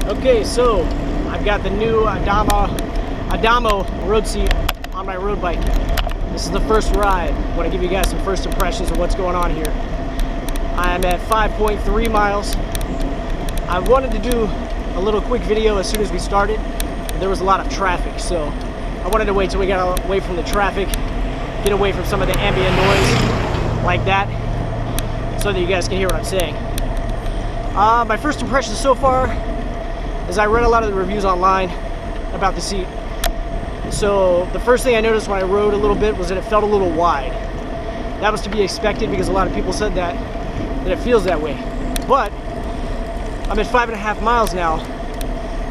Okay, so I've got the new Adamo Road seat on my road bike. This is the first ride. I want to give you guys some first impressions of what's going on here. I'm at 5.3 miles. I wanted to do a little quick video as soon as we started. There was a lot of traffic, so I wanted to wait till we got away from the traffic, get away from some of the ambient noise like that, so that you guys can hear what I'm saying. My first impressions so far is I read a lot of the reviews online about the seat. So the first thing I noticed when I rode a little bit was that it felt a little wide. That was to be expected because a lot of people said that it feels that way. But I'm at 5.5 miles now.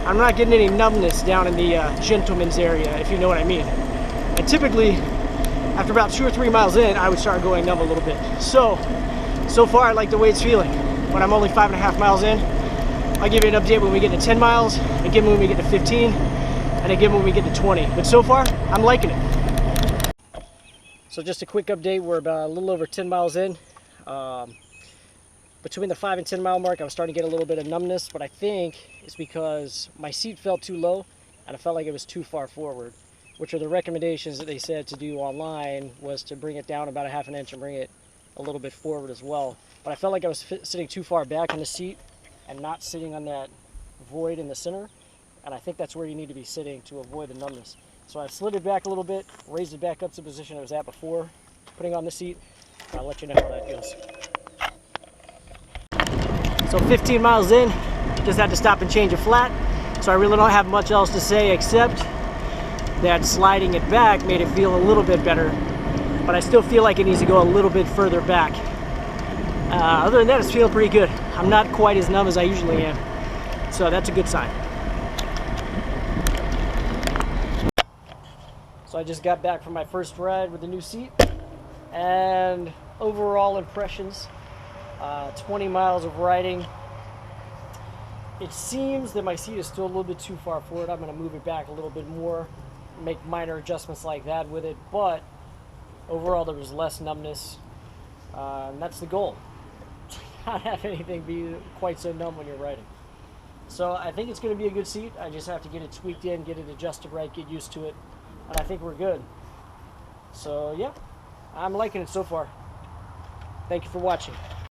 I'm not getting any numbness down in the gentleman's area, if you know what I mean. And typically, after about 2 or 3 miles in, I would start going numb a little bit. So far I like the way it's feeling. When I'm only 5.5 miles in, I'll give you an update when we get to 10 miles, again when we get to 15, and again when we get to 20. But so far, I'm liking it. So just a quick update, we're about a little over 10 miles in. Between the 5 and 10 mile mark, I was starting to get a little bit of numbness, but I think it's because my seat felt too low and I felt like it was too far forward, which are the recommendations that they said to do online, was to bring it down about 1/2 inch and bring it a little bit forward as well. But I felt like I was sitting too far back in the seat and not sitting on that void in the center, and I think that's where you need to be sitting to avoid the numbness. So I slid it back a little bit, raised it back up to the position it was at before putting on the seat, and I'll let you know how that goes. So 15 miles in, just had to stop and change a flat, so I really don't have much else to say except that sliding it back made it feel a little bit better, but I still feel like it needs to go a little bit further back. Other than that, it's feeling pretty good. I'm not quite as numb as I usually am, so that's a good sign. So I just got back from my first ride with the new seat, and overall impressions, 20 miles of riding. It seems that my seat is still a little bit too far forward. I'm going to move it back a little bit more, make minor adjustments like that with it, but overall there was less numbness, and that's the goal. Not have anything be quite so numb when you're riding. So I think it's going to be a good seat. I just have to get it tweaked in, get it adjusted right, get used to it, and I think we're good. So yeah, I'm liking it so far. Thank you for watching.